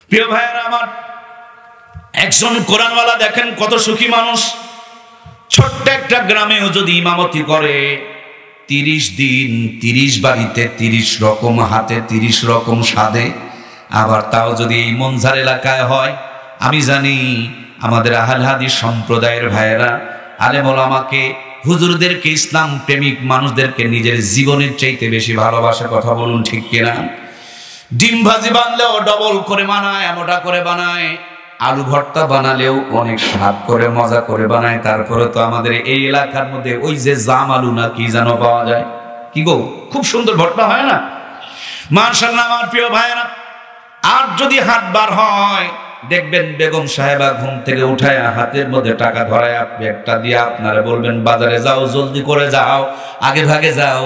প্রিয় ভাইয়েরা আমার, একজন কোরআনওয়ালা দেখেন কত সুখী মানুষ। ছোট্ট একটা গ্রামেও যদি ইমামতি করে 30 দিন 30 বাড়িতে 30 রকম হাতে 30 রকম স্বাদে, আবার তাও যদি এই মনজার এলাকায় হয়, আমি জানি আমাদের আহলে হাদিস সম্প্রদায়ের ভাইয়েরা আলেম ওলামাকে, হুজুরদেরকে, ইসলাম প্রেমিক মানুষদেরকে নিজের জীবনের চাইতে বেশি ভালোবাসে। কথা বলুন ঠিক কিনা? ডিম ভাজি বানালেও ডবল করে বানায়, মোটা করে বানায়। আলু ভর্তা বানালেও অনেক স্বাদ করে মজা করে বানায়। তারপরে তো আমাদের এই এলাকার মধ্যে ওই যে জাম আলু না কি যেন পাওয়া যায়, কি গো, খুব সুন্দর ভর্তা হয় না? মাশাআল্লাহ আমার প্রিয় ভাইয়েরা, আর যদি হাট বার হয় দেখবেন বেগম সাহেবা ঘুম থেকে উঠায় হাতের মধ্যে টাকা ধরায় একটা দিয়ে আপনারা বলবেন বাজারে যাও, জলদি করে যাও, আগে ভাগে যাও।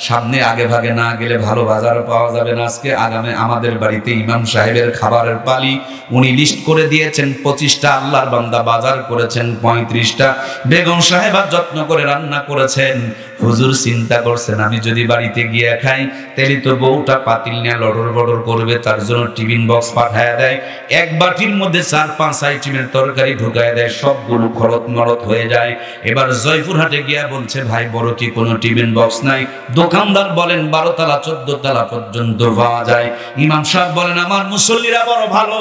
সামনে আগে ভাগে না গেলে ভালো বাজারও পাওয়া যাবে না। আজকে আগামী আমাদের বাড়িতে ইমাম সাহেবের খাবারের পালি, উনি লিস্ট করে দিয়েছেন 25টা, আল্লাহর বান্দা বাজার করেছেন 35টা। বেগম সাহেবা যত্ন করে রান্না করেছেন। হুজুর চিন্তা করছেন আমি যদি বাড়িতে গিয়ে খাই তাহলে তো বউটা পাতিল নিয়ে লড়র বড়র করবে, তার জন্য টিফিন বক্স পাঠায় দেয়। এক বাটির মধ্যে 4-5 আইটেমের তরকারি ঢুকায় দেয়, সবগুলো খরচ মরত হয়ে যায়। এবার জয়পুরহাটে গিয়া বলছে ভাই বড় কি কোনো টিফিন বক্স নাই? দোকানদার বলেন 12 তলা 14 তলা পর্যন্ত পাওয়া যায়। ইমাম সাহেব বলেন আমার মুসল্লিরা বড় ভালো,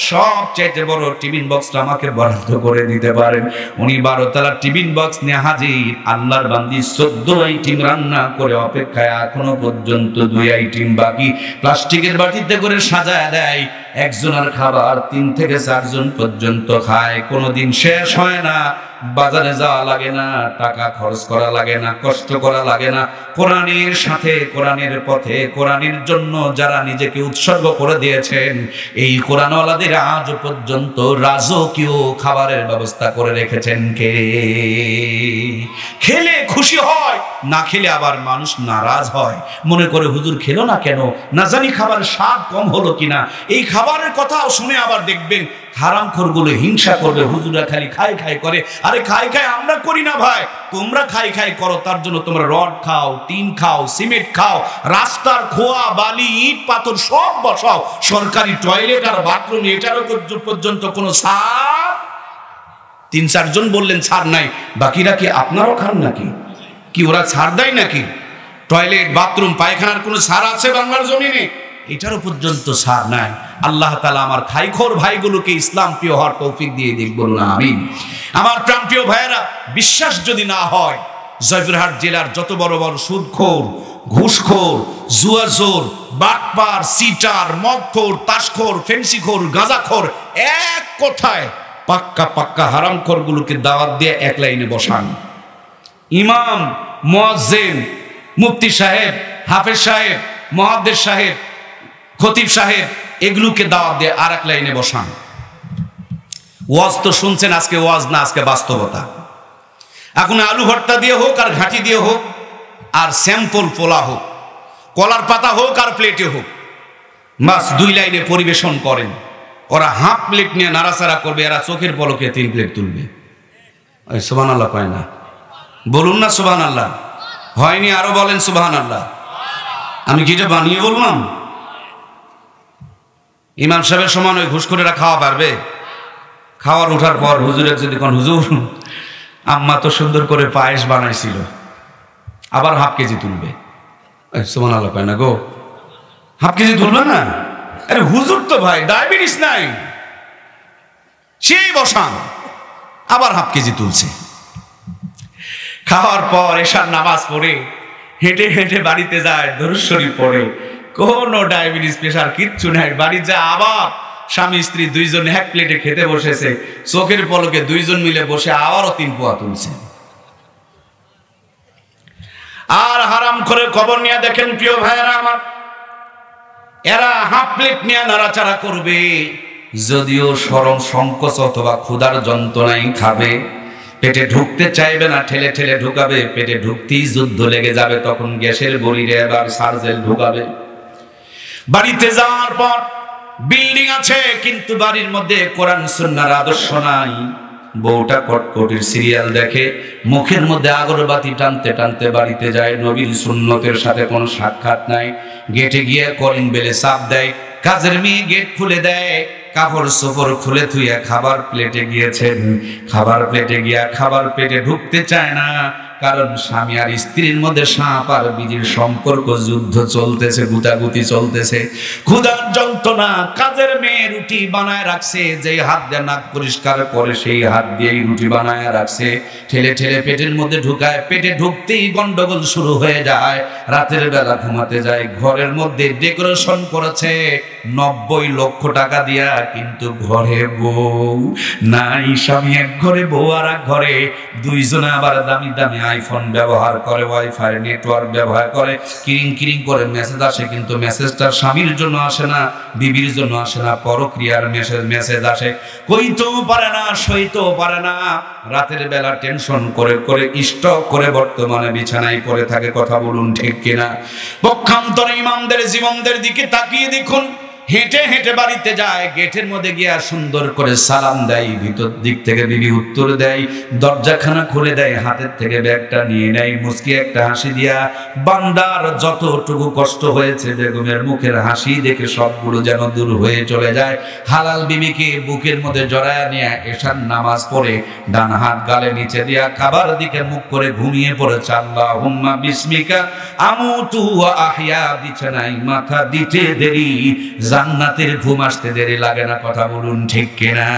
সবচাইতে বড় টিফিন বক্সটা আমাকে বরাদ্দ করে দিতে পারেন। উনি 12 তলা টিফিন বক্স নিয়ে হাজির। আল্লাহর বান্দি 14 আইটেম রান্না করে অপেক্ষায়, এখনো পর্যন্ত 2 আইটেম বাকি। প্লাস্টিকের বাটিতে করে সাজায় দেয়। একজনের খাবার 3 থেকে 4 জন পর্যন্ত খায়, কোনোদিন শেষ হয় না। বাজারে যাওয়া লাগে না, টাকা খরচ করা লাগে না, কষ্ট করা লাগে না। কোরআনের সাথে, কোরআনের পথে, কোরআনের জন্য যারা নিজেকে উৎসর্গ করে দিয়েছেন, এই কোরআনওয়ালাদের আজ পর্যন্ত রাজকীয় খাবারের ব্যবস্থা করে রেখেছেন কে? খেলে খুশি হয়, না খেলে আবার মানুষ নারাজ হয়, মনে করে হুজুর খেলো না কেন, না জানি খাবারের স্বাদ কম হলো কিনা। এই খাবারের কথাও শুনে আবার দেখবেন হারামখোরগুলো হিংসা করবে, হুজুরা খালি খাই খাই করে। আরে খাই খাই আমরা করি না ভাই, তোমরা খাই খাই করো, তার জন্য তোমরা রড খাও, টিন খাও, সিমেন্ট খাও, রাস্তার খোয়া বালি ইট পাথর সব বসাও, সরকারি টয়লেট আর বাথরুম এটারও পর্যন্ত কোনো ছাড়। 3-4 জন বললেন ছাড় নাই, বাকিরা কি আপনারাও খান নাকি? কি ওরা ছাড় দেয় নাকি? টয়লেট বাথরুম পায়খানার কোনো ছাড় আছে বাংলার জমিনে? এটারও পর্যন্ত ছাড় নাই। আল্লাহ তাআলা আমার খাইখোর ভাইগুলোকে ইসলাম প্রিয় হওয়ার তৌফিক দিয়ে দিক, বলুন আমিন। আমার প্রাণপ্রিয় ভাইয়েরা, বিশ্বাস যদি না হয়, জয়পুরহাট জেলার যত বড় বড় সুদখোর, ঘুষখোর, জুয়াজোর, বাটপার, সিটার, মদখোর, তাসখোর, ফেন্সিখোর, গাঁজাখোর, এক কথায় পাক্কা পাক্কা হারামখোরগুলোকে দাওয়াত দিয়ে এক লাইনে বসান। ইমাম, মুয়াজ্জিন, মুফতি সাহেব, হাফেজ সাহেব, মুহাদ্দিস সাহেব, খতিব সাহেব, এগুলোকে দাওয়াত দিয়ে আর এক লাইনে বসান। ওয়াজ তো শুনছেন, আজকে ওয়াজ না, আজকে বাস্তবতা। এখন আলু ভর্তা দিয়ে হোক আর ঘাঁটি দিয়ে হোক আর স্যাম্পল পোলা হোক, কলার পাতা হোক আর প্লেটে হোক, বাস 2 লাইনে পরিবেশন করেন। ওরা হাফ প্লেট নিয়ে নাড়াচাড়া করবে, এরা চোখের পলকে 3 প্লেট তুলবে। সুবহানাল্লাহ কয় না? বলুন না সুবহানাল্লাহ। হয়নি? আরো বলেন সুবহানাল্লাহ। আমি কি এটা বানিয়ে বললাম? ইমাম সাহেবের সমান ওই ঘুষখোরেরা খাওয়া পারবে? খাওয়ার ওঠার পর হুজুরের যদি কোন হুজুর আম্মা তো সুন্দর করে পায়েস বানাইছিল, আবার হাফ কেজি তুলবে। সুবহানাল্লাহ কয় না গো? হাফ কেজি তুলবে না? আরে হুজুর তো ভাই ডায়াবেটিস নাই, সেই বসান, আবার হাফ কেজি তুলছে। খাওয়ার পর এশার নামাজ পড়ে হেঁটে হেঁটে বাড়িতে যায়, দরুদ শরীফ পড়ে, কোনো ডায়াবেটিস প্রেশার কিচ্ছু নাই। বাড়ি যায় আবার স্বামী স্ত্রী 2 জন এক প্লেটে খেতে বসেছে, চোখের পলকে 2 জন মিলে বসে আবারও 3 পোয়া তুলছে। আর হারাম করে খবর নিয়ে দেখেন প্রিয় ভাইয়েরা আমার, এরা হাফ প্লেট নিয়ে নাড়াচাড়া করবে, যদিও শরম সংকোচ অথবা ক্ষুধার যন্ত্রণায় খাবে, পেটে ঢুকতে চাইবে না, ঠেলে ঠেলে ঢুকাবে। পেটে ঢুকতেই যুদ্ধ লেগে যাবে, তখন গ্যাসের বড়িরে এবার সার্জেল ঢুকাবে। বাড়িতে যাওয়ার পর বিল্ডিং আছে কিন্তু বাড়ির মধ্যে কোরআন সুন্নাহর আদর্শ নাই। বউটা কটকটির সিরিয়াল দেখে, মুখের মধ্যে আগরবাতি টানতে টানতে বাড়িতে যায়, নবীর সুন্নতের সাথে কোনো সাক্ষাৎ নাই। গেটে গিয়ে কলিং বেলে চাপ দেয়, কাজের মেয়ে গেট খুলে দেয়, কাপড় চোপড় খুলে থুইয়া খাবার প্লেটে গিয়েছেন। খাবার প্লেটে গিয়া খাবার পেটে ঢুকতে চায় না, কারণ স্বামী আর স্ত্রীর মধ্যে সাপ আর বিজির সম্পর্ক, যুদ্ধ চলতেছে, গুতাগুতি চলতেছে, ক্ষুধার যন্ত্রণা। কাজের মেয়ে রুটি বানায় রাখছে, যে হাত দিয়ে নাক পরিষ্কার করে সেই হাত দিয়েই রুটি বানায় রাখছে, ঠেলে ঠেলে পেটের মধ্যে ঢুকায়। পেটে ঢুকতেই গন্ডগোল শুরু হয়ে যায়। রাতের বেলা ঘুমাতে যায়, ঘরের মধ্যে ডেকোরেশন করেছে 90 লক্ষ টাকা দিয়া, কিন্তু ঘরে বউ নাই। স্বামী এক ঘরে, বউ আর এক ঘরে, দুইজনে আবার দামি দামি আইফোন ব্যবহার করে, ওয়াইফাই নেটওয়ার্ক ব্যবহার করে, কিরিং কিরিং করে মেসেজ আসে, কিন্তু মেসেজটা স্বামীর জন্য আসে না, বিবির জন্য আসে না, পরক্রিয়ার মেসেজ আসে। কইতেও পারে না, সইতেও পারে না। রাতের বেলা টেনশন করে করে স্টক করে বর্তমানে বিছানায় পড়ে থাকে। কথা বলুন ঠিক কিনা? পক্ষান্তরে ইমামদের জীবনদের দিকে তাকিয়ে দেখুন, হেঁটে হেঁটে বাড়িতে যায়, গেটের মধ্যে গিয়া সুন্দর করে সালাম দেয়, ভিতর দিক থেকে বিবি উত্তর দেয়, দরজাখানা খুলে দেয়, হাতের থেকে ব্যাগটা নিয়ে নেয়, মুচকি একটা হাসি দিয়া, বান্দার যতটুকু কষ্ট হয়েছে বেগমের মুখের হাসি দেখে সবগুলো যেন দূর হয়ে চলে যায়। হালাল বিবিকে বুকের মধ্যে জড়ায় নিয়ে এশার নামাজ পড়ে ডান হাত গালে নিচে দিয়া খাবার দিকে মুখ করে ঘুমিয়ে পড়েছে। আল্লাহুম্মা বিসমিকা আমুতু ওয়া আহইয়া, বিছানায় মাথা দিতে দেরি, জান্নাতের ঘুম আসতে দেরি লাগে না। কথা বলুন ঠিক কিনা?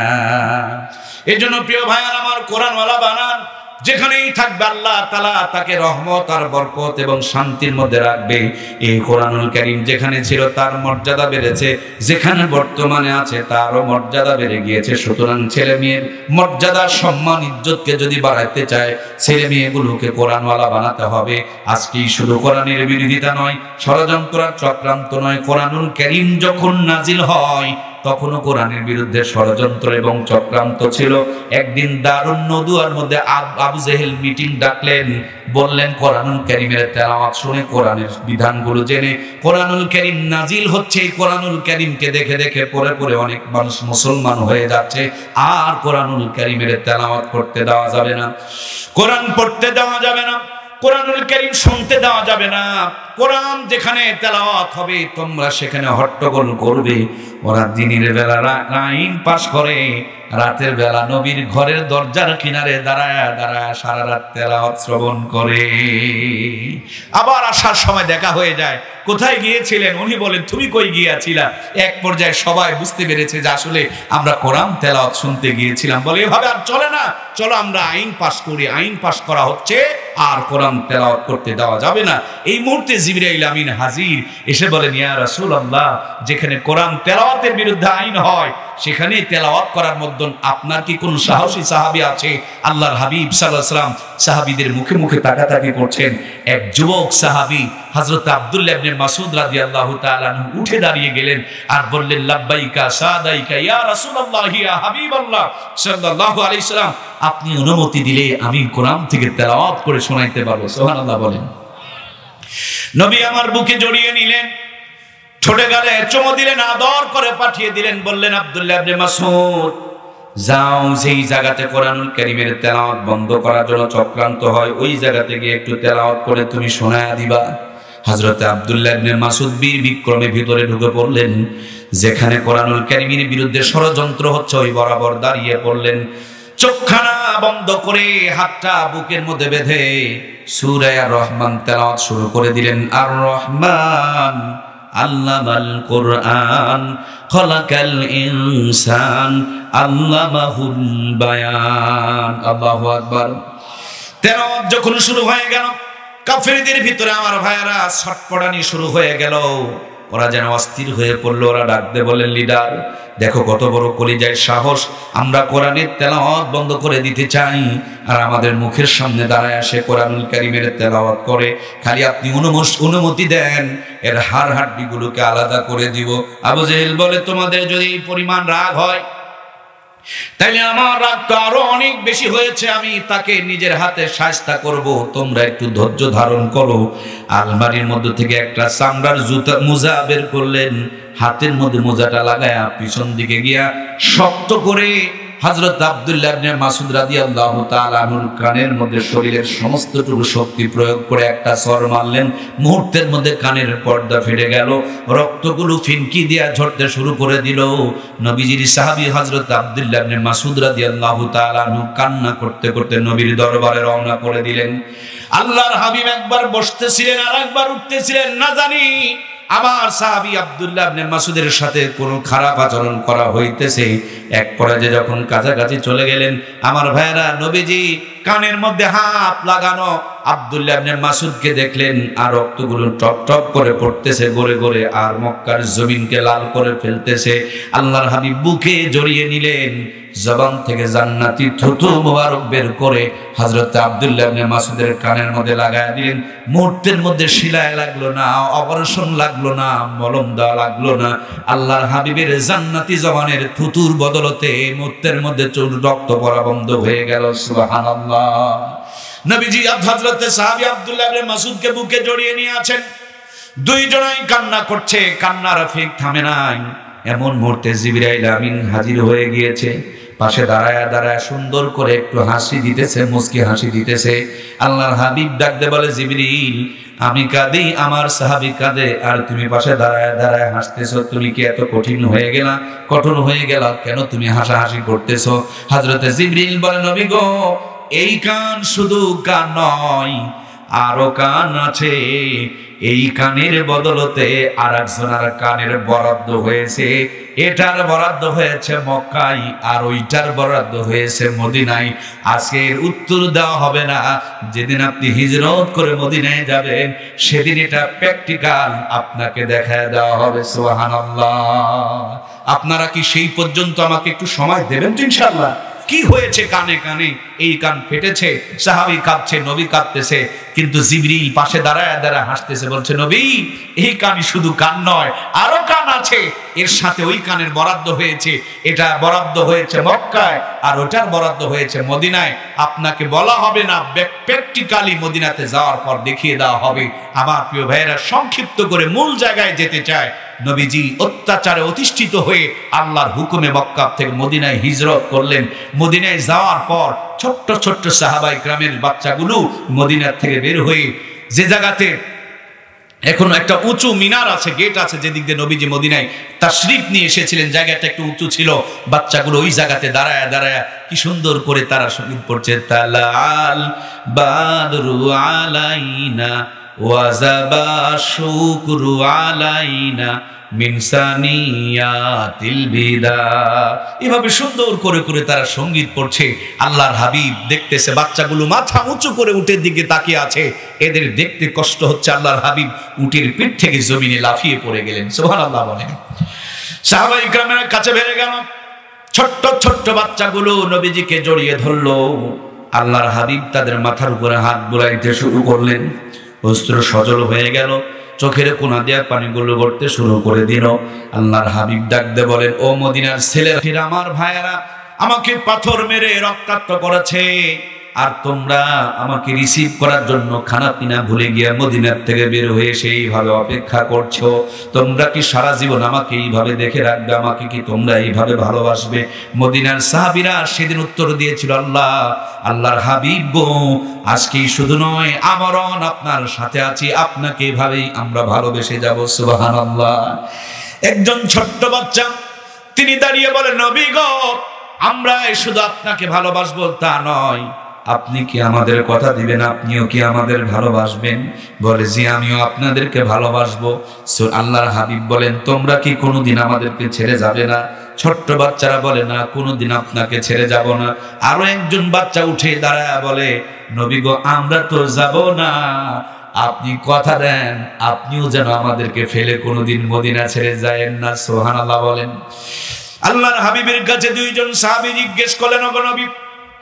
এজন্য প্রিয় ভাইয়ার আমার, কোরআনওয়ালা বানান, যেখানেই থাকবে আল্লাহ তাআলা তাকে রহমত আর বরকত এবং শান্তির মধ্যে রাখবে। এই কোরআনুল কারীম যেখানে ছিল তার মর্যাদা বেড়েছে, যেখানে বর্তমানে আছে তারও মর্যাদা বেড়ে গিয়েছে। সুতরাং ছেলে মেয়ের মর্যাদা, সম্মান, ইজ্জতকে যদি বাড়াইতে চায়, ছেলে মেয়েগুলোকে কোরআনওয়ালা বানাতে হবে। আজকেই শুধু কোরআনের বিরোধিতা নয়, ষড়যন্ত্র আর চক্রান্ত নয়, কোরআনুল কারীম যখন নাজিল হয় তখনও কোরআনের বিরুদ্ধে ষড়যন্ত্র এবং চক্রান্ত ছিল। একদিন দারুন নদুয়ার মধ্যে আবু জেহেল মিটিং ডাকলেন, বললেন কোরআনুল কারীমের তেলাওয়াত শুনে, কোরআনের বিধানগুলো জেনে। কোরআনুল কারীম নাজিল হচ্ছে, এই কোরআনুল কারীমকে দেখে দেখে পড়ে পড়ে অনেক মানুষ মুসলমান হয়ে যাচ্ছে। আর কোরআনুল কারীমের তেলাওয়াত করতে দেওয়া যাবে না, কোরআন পড়তে দেওয়া যাবে না, কোরআনুল কারীম শুনতে দেওয়া যাবে না। কোরআন যেখানে তেলাওয়াত হবে তোমরা সেখানে হট্টগোল করবে। ওরা দিনের বেলা আইন পাশ করে, রাতের বেলা নবীর ঘরের দরজার কিনারে দাঁড়ায় দাঁড়ায় সারা রাত তেলাওয়াত শ্রবণ করে। আবার আসার সময় দেখা হয়ে যায়, কোথায় গিয়েছিলেন? উনি বলেন তুমি কই গিয়েছিলা? এক পর্যায়ে সবাই বুঝতে পেরেছে যে আসলে আমরা কোরআন তেলাওয়াত শুনতে গিয়েছিলাম। বলে এভাবে আর চলে না, চলো আমরা আইন পাশ করি। আইন পাশ করা হচ্ছে, আর কোরআন তেলাওয়াত করতে দেওয়া যাবে না। এই মুহূর্তে জিবরাইল আমিন হাজির, এসে বলেন ইয়া রাসূলুল্লাহ, যেখানে কোরআন তেলাওয়াতের বিরুদ্ধে আইন হয় সেখানে তেলাওয়াত করার মধ্যে আপনার কি কোন সাহসী সাহাবী আছে? আল্লাহর হাবিব সাল্লাল্লাহু আলাইহি ওয়াসাল্লাম সাহাবীদের মুখে মুখে তাকাতাকি করছেন। এক যুবক সাহাবী হযরত আব্দুল্লাহ ইবনে মাসউদ রাদিয়াল্লাহু তাআলা আনহু উঠে দাঁড়িয়ে গেলেন আর বললেন লাব্বাইকা সাদাইকা ইয়া রাসূলুল্লাহ ইয়া হাবিবাল্লাহ সাল্লাল্লাহু আলাইহি ওয়াসাল্লাম, আপনি অনুমতি দিলে আমি কোরআন থেকে তেলাওয়াত করে শোনাইতে পারবো। সুবহানাল্লাহ বলেন। নবী আমার বুকে জড়িয়ে নিলেন, ছোটে গালে চুমু দিলেন, আদর করে পাঠিয়ে দিলেন, বললেন আব্দুল্লাহ ইবনে মাসউদ যাও, যেই জায়গাতে কোরআনুল কারীমের তেলাওয়াত বন্ধ করার জন্য চক্রান্ত হয় ওই জায়গাতে গিয়ে একটু তেলাওয়াত করে তুমি শোনায়া দিবা। হযরত আব্দুল্লাহ ইবনে মাসউদ বীর বিক্রমে ভিতরে ঢুকে পড়লেন। যেখানে কোরআনুল কারীমের বিরুদ্ধে ষড়যন্ত্র হচ্ছে ওই বরাবর দাঁড়িয়ে পড়লেন, চোখখানা বন্ধ করে হাতটা বুকের মধ্যে বেঁধে সূরা আর রহমান তেলাওয়াত শুরু করে দিলেন। আর রহমান আল্লামাল কোরআন খলাকাল ইনসান আল্লামাহুল বায়ান। আল্লাহু আকবার। তেলাওয়াত যখন শুরু হয়ে গেল, কাফেরদের ভিতরে আমার ভাইয়েরা ছটপটানি শুরু হয়ে গেল। ওরা যেন অস্থির হয়ে পড়লো। ওরা ডাকতে বলেন লিডার, দেখো কত বড় কলিজায় সাহস, আমরা কোরআনের তেলাওয়াত বন্ধ করে দিতে চাই আর আমাদের মুখের সামনে দাঁড়ায় আসে কোরআনুল কারীমের তেলাওয়াত করে। খালি আপনি অনুমতি দেন, এর হাড় হাড্ডিগুলোকে আলাদা করে দিব। আবু জেহেল বলে তোমাদের যদি এই পরিমাণ রাগ হয় তাইলে আমার রাগ তো আরো অনেক বেশি হয়েছে, আমি তাকে নিজের হাতে শায়েস্তা করব, তোমরা একটু ধৈর্য ধারণ করো। আলমারির মধ্যে থেকে একটা চামড়ার মোজা বের করলেন, হাতের মধ্যে মোজাটা লাগায়া পিছন দিকে গিয়া শক্ত করে হযরত আব্দুল্লাহ ইবনে মাসউদ রাদিয়াল্লাহু তাআলা আনহুর কানের মধ্যে শরীরের সমস্তটুকু শক্তি প্রয়োগ করে একটা সর মারলেন। মুহূর্তের মধ্যে কানের পর্দা ফেটে গেল, রক্তগুলো ফিনকি দিয়ে ঝরতে শুরু করে দিল। নবীজির সাহাবী হযরত আব্দুল্লাহ ইবনে মাসউদ রাদিয়াল্লাহু তাআলা আনহু কান্না করতে করতে নবীর দরবারে রওনা করে দিলেন। আল্লাহর হাবিব একবার বসতেছিলেন আর একবার উঠতেছিলেন, না জানি আমার সাহাবী আব্দুল্লাহ ইবনে মাসউদের সাথে কোন খারাপ আচরণ করা হইতেছে। এক পর্যায়ে যখন কাছাকাছি চলে গেলেন, আমার ভাইরা নবীজি কানের মধ্যে হাত লাগানো আব্দুল্লাহ ইবনে মাসউদকে দেখলেন, আর রক্তগুলো টপ টপ করে পড়তেছে গড়ে গড়ে, আর মক্কার জমিনকে লাল করে ফেলতেছে। আল্লাহর হাবিব বুকে জড়িয়ে নিলেন, জবান থেকে জান্নাতি থুতু মোবারক বের করে হযরত আব্দুল্লাহ ইবনে মাসউদের কানের মধ্যে লাগায় দিলেন। মুহূর্তের মধ্যে শিলায় লাগলো না, অপারেশন লাগলো না, মলম দেওয়া লাগলো না। আল্লাহর হাবিবের জান্নাতি জবানের থুতুর বদলতে মুহূর্তের মধ্যে রক্ত পড়া বন্ধ হয়ে গেল। সুবহানাল্লাহ। নবীজি হযরত সাহাবী আব্দুল্লাহ ইবনে মাসউদকে বুকে জড়িয়ে নিয়ে আছেন, দুইজনেই কান্না করছে, কান্নার ফিক থামে নাই। এমন মুহূর্তে জিবরাইল আমিন হাজির হয়ে গিয়েছে। পাশে দাঁড়ায় দাঁড়ায় সুন্দর করে একটু হাসি দিতেছে, মুস্কি হাসি দিতেছে। আল্লাহর হাবিব ডাকতে বলে, জিবরিল আমি কাঁদি, আমার সাহাবী কাঁদে, আর তুমি পাশে দাঁড়ায় দাঁড়ায় হাসতেছো, তুমি কি এত কঠিন হয়ে গেলা, কঠোর হয়ে গেলা, কেন তুমি হাসাহাসি করতেছো? হযরতে জিবরিল বলে, নবী গো, এই কান শুধু কান নয়, আরো কান আছে। এই কানের বদলতে আর একজনের কানের বরাদ্দ হয়েছে। এটার বরাদ্দ হয়েছে মক্কায়, আর ওইটার বরাদ্দ হয়েছে মদিনায়। আজকের উত্তর দেওয়া হবে না। যেদিন আপনি হিজরত করে মদিনায় যাবেন, সেদিন এটা প্র্যাকটিক্যাল আপনাকে দেখায় দেওয়া হবে। সুবহানাল্লাহ। আপনারা কি সেই পর্যন্ত আমাকে একটু সময় দেবেন তো ইনশাআল্লাহ? কি হয়েছে কানে কানে? এই কান ফেটেছে, সাহাবী কাঁদছে, নবী কাঁদতেছে, কিন্তু জিবরিল পাশে দাঁড়ায় দাঁড়ায় হাসতেছে, বলছে, নবী এই কান শুধু কান নয়, আরো কান আছে। এর সাথে ওই কানের বরাদ্দ হয়েছে, এটা বরাদ্দ হয়েছে মক্কায়, আর ওটার বরাদ্দ হয়েছে মদিনায়। আপনাকে বলা হবে না, প্র্যাকটিক্যালি মদিনাতে যাওয়ার পর দেখিয়ে দেওয়া হবে। আমার প্রিয় ভাইয়েরা, সংক্ষিপ্ত করে মূল জায়গায় যেতে চায়। নবীজি অত্যাচারে অধিষ্ঠিত হয়ে আল্লাহর হুকুমে মক্কা থেকে মদিনায় হিজরত করলেন। মদিনায় যাওয়ার পর ছোট্ট ছোট্ট সাহাবায়ে কেরামের বাচ্চাগুলো মদিনা থেকে বের হয়ে যে জায়গাতে এখন একটা উঁচু মিনার আছে, গেট আছে, যেদিক দিয়ে নবীজি মদিনায় তাশরীফ নিয়ে এসেছিলেন, জায়গাটা একটু উঁচু ছিল। বাচ্চাগুলো ওই জায়গাতে দাঁড়ায় দাঁড়ায় কি সুন্দর করে তারা সঙ্গীত পড়ছে, তালাল বাদরু আলাইনা ওয়াজাবা শুকরু আলাইনা মিন সানিয়াতিল বিদা। এভাবে সুন্দর করে করে তারা সঙ্গীত পড়ছে। আল্লাহর হাবিব দেখতেছে, বাচ্চাগুলো মাথা উঁচু করে উটের দিকে তাকিয়ে আছে। এদের দেখতে কষ্ট হচ্ছে। আল্লাহর হাবিব উটের পিঠ থেকে জমিনে লাফিয়ে পড়ে গেলেন। সুবহানাল্লাহ বলেন। সাহাবায়ে কেরামের কাছে বেড়ে গেল, ছোট্ট ছোট্ট বাচ্চাগুলো নবীজিকে জড়িয়ে ধরলো। আল্লাহর হাবিব তাদের মাথার উপরে হাত বুলাইতে শুরু করলেন। অস্ত্র সজল হয়ে গেল, চোখের কোনা দিয়া পানিগুলো গড়তে শুরু করে দিল। আল্লাহর হাবিব ডাকতে বলেন, ও মদিনার ছেলেরা, আমার ভাইয়েরা, আমাকে পাথর মেরে রক্তাক্ত করেছে, আর তোমরা আমাকে রিসিভ করার জন্য খানা পিনা ভুলে গিয়ে মদিনার থেকে বের হয়ে সেইভাবে অপেক্ষা করছো। তোমরা কি সারা জীবন আমাকে এইভাবে দেখে রাখবে? আমাকে কি তোমরা এইভাবে ভালোবাসবে? মদিনার সাহাবীরা সেদিন উত্তর দিয়েছিল, আল্লাহর হাবিব গো, আজকেই শুধু নয়, আমরণ আপনার সাথে আছি, আপনাকে এভাবেই আমরা ভালোবেসে যাব। সুবহানাল্লাহ। একজন ছোট্ট বাচ্চা তিনি দাঁড়িয়ে বলে, নবী গো, আমরা শুধু আপনাকে ভালোবাসবো তা নয়, আপনি কি আমাদের কথা দিবেন? আপনিও কি আমাদের ভালোবাসবেন? বলে, জি, আমিও আপনাদেরকে ভালোবাসবো। আল্লাহর হাবিব বলেন, তোমরা কি কোনোদিন আমাদেরকে ছেড়ে যাবে না? ছোট্ট বাচ্চারা বলে, না, কোনোদিন আপনাকে ছেড়ে যাব না। আরো একজন বাচ্চা উঠে দাঁড়ায় বলে, নবী গো, আমরা তো যাব না, আপনি কথা দেন, আপনিও যেন আমাদেরকে ফেলে কোনোদিন মদিনা ছেড়ে যায়েন না। সুবহানাল্লাহ বলেন। আল্লাহর হাবিবের কাছে দুইজন সাহাবী জিজ্ঞেস করলেন, ওগো নবী,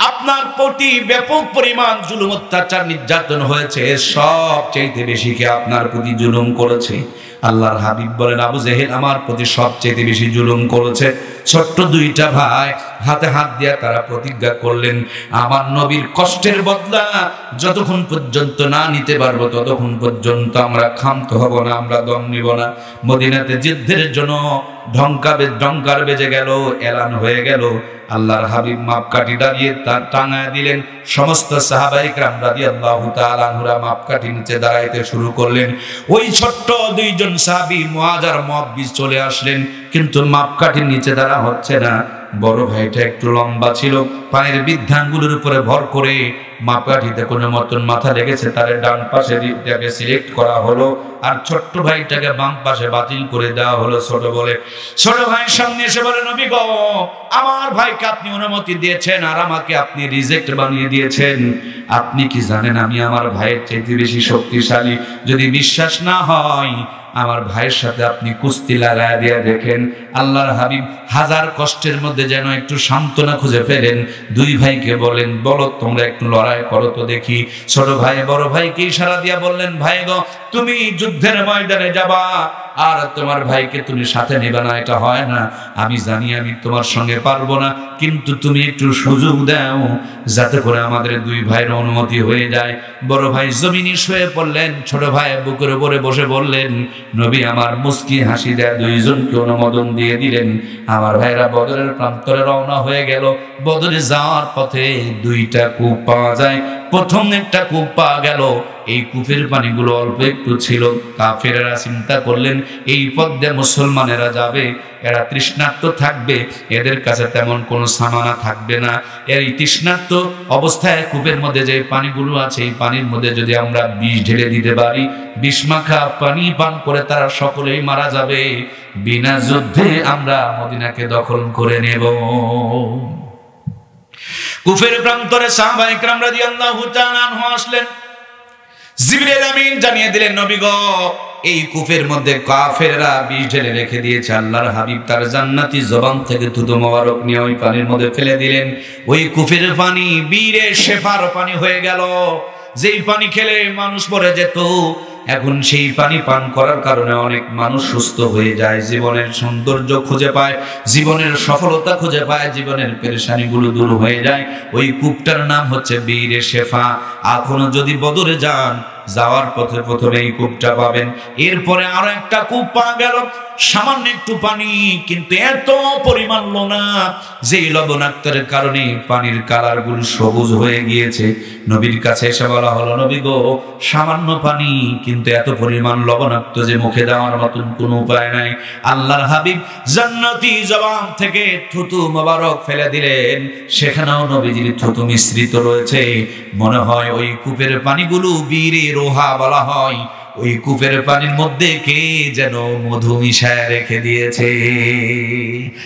আপনার প্রতি ব্যাপক পরিমাণ জুলুম, অত্যাচার, নির্যাতন হয়েছে, সবচেয়ে বেশি কে আপনার প্রতি জুলুম করেছে? আল্লাহর হাবিব বলেন, আবু জেহেল আমার প্রতি সবচেয়ে বেশি জুলুম করেছে। ছোট্ট দুইটা ভাই হাতে হাত দিয়ে তারা প্রতিজ্ঞা করলেন, আমার নবীর কষ্টের বদলা যতক্ষণ পর্যন্ত না নিতে পারবো ততক্ষণ পর্যন্ত আমরা ক্ষান্ত হব না, আমরা দম নিব না। মদিনাতে যুদ্ধের জন্য ঢঙ্কার বেজে গেল, এলান হয়ে গেল। আল্লাহর হাবিব মাপকাঠি দাঁড়িয়ে তার টাঙায় দিলেন। সমস্ত সাহাবায়ে কেরাম রাদিয়াল্লাহু তাআলা আনহুরা মাপকাঠি নিচে দাঁড়াইতে শুরু করলেন। ওই ছোট্ট দুইজন সাহাবী মুআয আর মুআব্বিস চলে আসলেন, কিন্তু মাপকাঠির নিচে দাঁড়া হচ্ছে না। বড় ভাইটা একটু লম্বা ছিল, পায়ের বৃদ্ধাঙ্গুলের উপরে ভর করে মাপকাঠিতে কোনো মতন মাথা লেগেছে, তার ডান পাশে দিকটাকে সিলেক্ট করা হলো, আর ছোট্ট ভাইটাকে বাম পাশে বাতিল করে দেওয়া হলো। ছোট ভাইয়ের সামনে এসে বলে, নবী গো, আমার ভাইকে আপনি অনুমতি দিয়েছেন আর আমাকে আপনি রিজেক্ট বানিয়ে দিয়েছেন। আপনি কি জানেন আমি আমার ভাইয়ের চাইতে বেশি শক্তিশালী? যদি বিশ্বাস না হয় আমার ভাইয়ের সাথে আপনি কুস্তি লাগায় দিয়ে দেখেন। আল্লাহর হাবিব হাজার কষ্টের মধ্যে যেন একটু সান্ত্বনা খুঁজে পেলেন। দুই ভাইকে বলেন, বলো তোমরা একটু লড়াই করো তো দেখি। ছোট ভাই বড় ভাইকে ইশারা দিয়া বললেন, ভাই গো, তুমি যুদ্ধের ময়দানে যাবা আর তোমার ভাইকে তুমি সাথে নেবে না, এটা হয় না। আমি জানি আমি তোমার সঙ্গে পারবো না, কিন্তু তুমি একটু সুযোগ দাও যাতে করে আমাদের দুই ভাইয়ের অনুমতি হয়ে যায়। বড় ভাই জমিনে শুয়ে পড়লেন, ছোট ভাই বুকের উপরে বসে বললেন, নবী আমার মুস্কি হাসি দেয়া দুইজনকে অনুমোদন দিয়ে দিলেন। আমার ভাইরা বদরের প্রান্তরে রওনা হয়ে গেল। বদরে যাওয়ার পথে দুইটা কূপ পাওয়া যায়। প্রথম একটা কূপ পাওয়া গেল, এই কূপের পানিগুলো অল্প একটু ছিল। কাফেরেরা চিন্তা করলেন এই পথ দিয়ে মুসলমানেরা যাবে, এরা তৃষ্ণার্ত থাকবে, এদের কাছে তেমন কোনো সামানা থাকবে না। এই তৃষ্ণার্ত অবস্থায় কূপের মধ্যে যে পানিগুলো আছে, এই পানির মধ্যে যদি আমরা বিষ ঢেলে দিতে পারি, বিষ মাখা পানি পান করে তারা সকলেই মারা যাবে। বিনা যুদ্ধে আমরা মদিনাকে দখল করে নেব। কূপের প্রান্তরে সাহাবায়ে কেরাম রাদিয়াল্লাহু তাআলা আনহু আসলেন। জিবরিল আমিন জানিয়ে দিলেন, নবী গো, এই কূপের মধ্যে কাফেররা বিষ ঢেলে রেখে দিয়েছে। আল্লাহর হাবিব তার জান্নাতি জবান থেকে থুতু মোবারক নিয়ে ওই পানির মধ্যে ফেলে দিলেন। ওই কূপের পানি বীরে শেফার পানি হয়ে গেল। যেই পানি খেলে মানুষ মরে যেত, এখন সেই পানি পান করার কারণে অনেক মানুষ সুস্থ হয়ে যায়, জীবনের সৌন্দর্য খুঁজে পায়, জীবনের সফলতা খুঁজে পায়, জীবনের পেরেশানিগুলো দূর হয়ে যায়। ওই কূপটার নাম হচ্ছে বীরে শেফা। এখনো যদি বদরে যান, যাওয়ার পথে প্রথমে এই কূপটা পাবেন। এরপরে আরো একটা কূপ পাওয়া গেল, সামান্য একটু পানি, কিন্তু এত পরিমাণ লোনা যে লবণাক্তের কারণে পানির কালার গুলো সবুজ হয়ে গিয়েছে। নবীর কাছে এসে বলা হলো, নবী গো, সামান্য পানি কিন্তু এত পরিমাণ লবণাক্ত যে মুখে দেওয়ার মতন কোনো উপায় নাই। আল্লাহর হাবিব জান্নাতি জবান থেকে থুতু মোবারক ফেলে দিলেন, সেখানেও নবীজির থুতু মিশ্রিত রয়েছে। মনে হয় ওই কূপের পানিগুলো বীরে রোহা বলা হয়। ওই কূপের পানির মধ্যে কে যেন মধু মিশায় রেখে দিয়েছে।